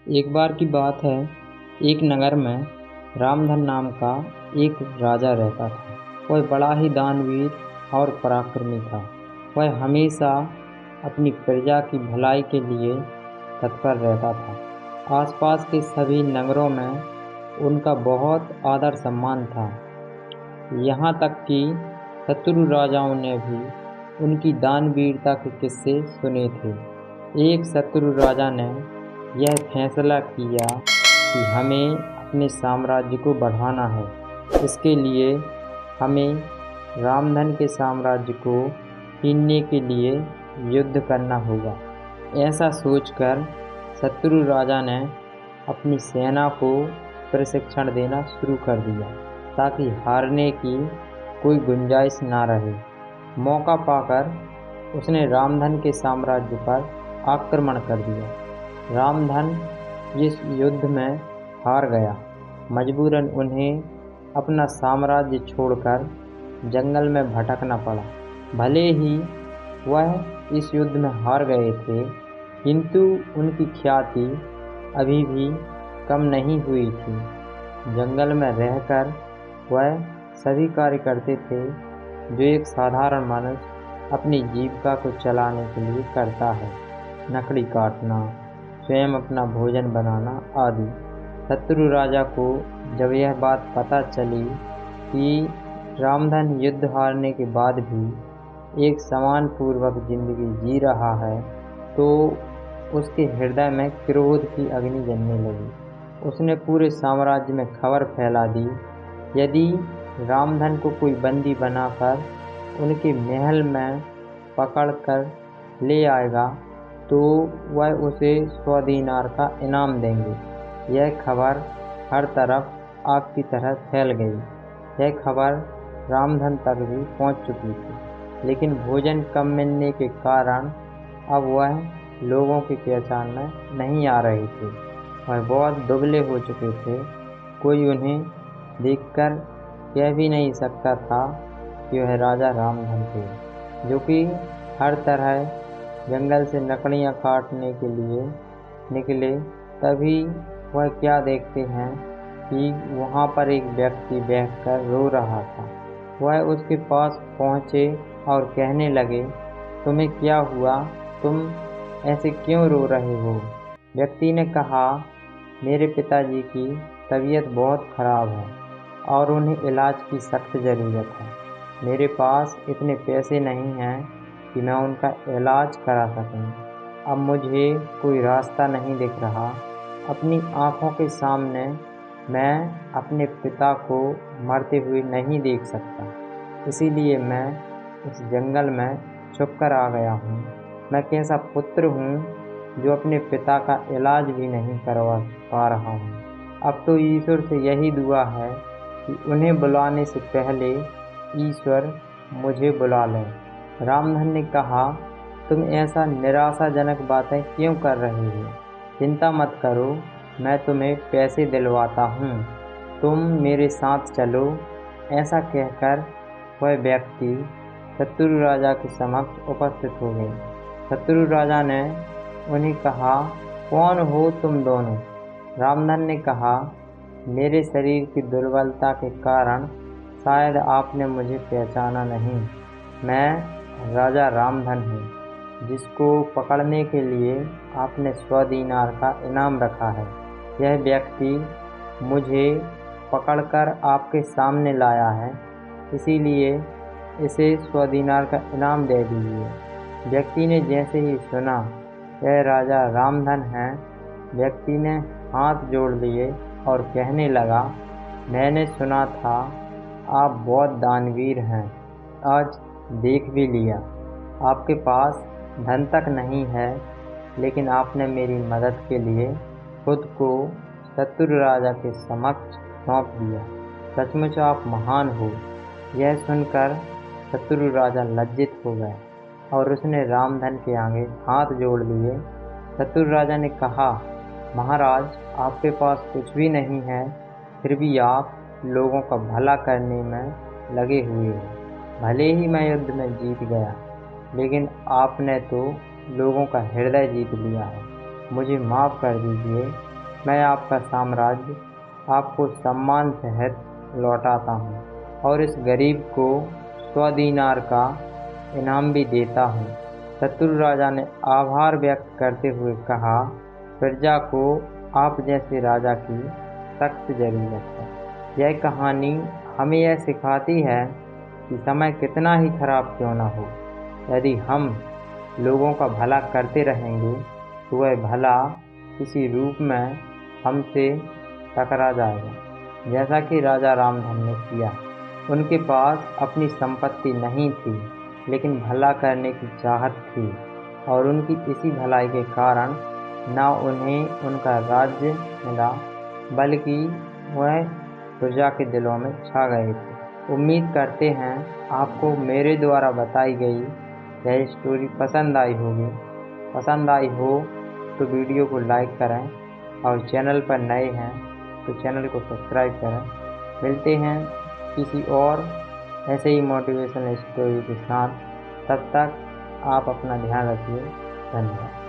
एक बार की बात है। एक नगर में रामधन नाम का एक राजा रहता था। वह बड़ा ही दानवीर और पराक्रमी था। वह हमेशा अपनी प्रजा की भलाई के लिए तत्पर रहता था। आसपास के सभी नगरों में उनका बहुत आदर सम्मान था। यहाँ तक कि शत्रु राजाओं ने भी उनकी दानवीरता के किस्से सुने थे। एक शत्रु राजा ने यह फैसला किया कि हमें अपने साम्राज्य को बढ़ाना है। इसके लिए हमें रामधन के साम्राज्य को छीनने के लिए युद्ध करना होगा। ऐसा सोचकर शत्रु राजा ने अपनी सेना को प्रशिक्षण देना शुरू कर दिया ताकि हारने की कोई गुंजाइश ना रहे। मौका पाकर उसने रामधन के साम्राज्य पर आक्रमण कर दिया। रामधन इस युद्ध में हार गया। मजबूरन उन्हें अपना साम्राज्य छोड़कर जंगल में भटकना पड़ा। भले ही वह इस युद्ध में हार गए थे, किंतु उनकी ख्याति अभी भी कम नहीं हुई थी। जंगल में रहकर वह सभी कार्य करते थे जो एक साधारण मनुष्य अपनी जीविका को चलाने के लिए करता है। लकड़ी काटना, स्वयं अपना भोजन बनाना आदि। शत्रु राजा को जब यह बात पता चली कि रामधन युद्ध हारने के बाद भी एक सम्मानपूर्वक जिंदगी जी रहा है, तो उसके हृदय में क्रोध की अग्नि जलने लगी। उसने पूरे साम्राज्य में खबर फैला दी, यदि रामधन को कोई बंदी बनाकर उनके महल में पकड़कर ले आएगा तो वह उसे 100 दीनार का इनाम देंगे। यह खबर हर तरफ आग की तरह फैल गई। यह खबर रामधन तक भी पहुंच चुकी थी, लेकिन भोजन कम मिलने के कारण अब वह लोगों की पहचान में नहीं आ रहे थे। वह बहुत दुबले हो चुके थे। कोई उन्हें देखकर कह भी नहीं सकता था कि वह राजा रामधन थे, जो कि हर तरह जंगल से लकड़ियाँ काटने के लिए निकले। तभी वह क्या देखते हैं कि वहाँ पर एक व्यक्ति बैठकर रो रहा था। वह उसके पास पहुँचे और कहने लगे, तुम्हें क्या हुआ? तुम ऐसे क्यों रो रहे हो? व्यक्ति ने कहा, मेरे पिताजी की तबीयत बहुत खराब है और उन्हें इलाज की सख्त ज़रूरत है। मेरे पास इतने पैसे नहीं हैं कि मैं उनका इलाज करा सकूं। अब मुझे कोई रास्ता नहीं दिख रहा। अपनी आँखों के सामने मैं अपने पिता को मरते हुए नहीं देख सकता। इसीलिए मैं इस जंगल में छुपकर आ गया हूँ। मैं कैसा पुत्र हूँ जो अपने पिता का इलाज भी नहीं करवा पा रहा हूँ। अब तो ईश्वर से यही दुआ है कि उन्हें बुलाने से पहले ईश्वर मुझे बुला लें। रामधन ने कहा, तुम ऐसा निराशाजनक बातें क्यों कर रहे हो? चिंता मत करो, मैं तुम्हें पैसे दिलवाता हूँ। तुम मेरे साथ चलो। ऐसा कहकर वह व्यक्ति शत्रु राजा के समक्ष उपस्थित हो गए। शत्रु राजा ने उन्हें कहा, कौन हो तुम दोनों? रामधन ने कहा, मेरे शरीर की दुर्बलता के कारण शायद आपने मुझे पहचाना नहीं। मैं राजा रामधन हूँ, जिसको पकड़ने के लिए आपने 100 दीनार का इनाम रखा है। यह व्यक्ति मुझे पकड़कर आपके सामने लाया है, इसीलिए इसे 100 दीनार का इनाम दे दीजिए। व्यक्ति ने जैसे ही सुना यह राजा रामधन है, व्यक्ति ने हाथ जोड़ लिए और कहने लगा, मैंने सुना था आप बहुत दानवीर हैं। आज देख भी लिया। आपके पास धन तक नहीं है, लेकिन आपने मेरी मदद के लिए खुद को शत्रु राजा के समक्ष सौंप दिया। सचमुच आप महान हो। यह सुनकर शत्रु राजा लज्जित हो गया और उसने रामधन के आगे हाथ जोड़ लिए। शत्रु राजा ने कहा, महाराज, आपके पास कुछ भी नहीं है, फिर भी आप लोगों का भला करने में लगे हुए हो। भले ही मैं युद्ध में जीत गया, लेकिन आपने तो लोगों का हृदय जीत लिया है। मुझे माफ़ कर दीजिए। मैं आपका साम्राज्य आपको सम्मान सहित लौटाता हूँ और इस गरीब को 100 दीनार का इनाम भी देता हूँ। शत्रु राजा ने आभार व्यक्त करते हुए कहा, प्रजा को आप जैसे राजा की सख्त जरूरत है। यह कहानी हमें यह सिखाती है कि समय कितना ही खराब क्यों न हो, यदि हम लोगों का भला करते रहेंगे तो वह भला किसी रूप में हमसे टकरा जाएगा, जैसा कि राजा रामधन ने किया। उनके पास अपनी संपत्ति नहीं थी, लेकिन भला करने की चाहत थी, और उनकी इसी भलाई के कारण न उन्हें उनका राज्य मिला, बल्कि वह प्रजा के दिलों में छा गए थे। उम्मीद करते हैं आपको मेरे द्वारा बताई गई यह स्टोरी पसंद आई होगी। पसंद आई हो तो वीडियो को लाइक करें, और चैनल पर नए हैं तो चैनल को सब्सक्राइब करें। मिलते हैं किसी और ऐसे ही मोटिवेशनल स्टोरी के साथ। तब तक आप अपना ध्यान रखिए। धन्यवाद।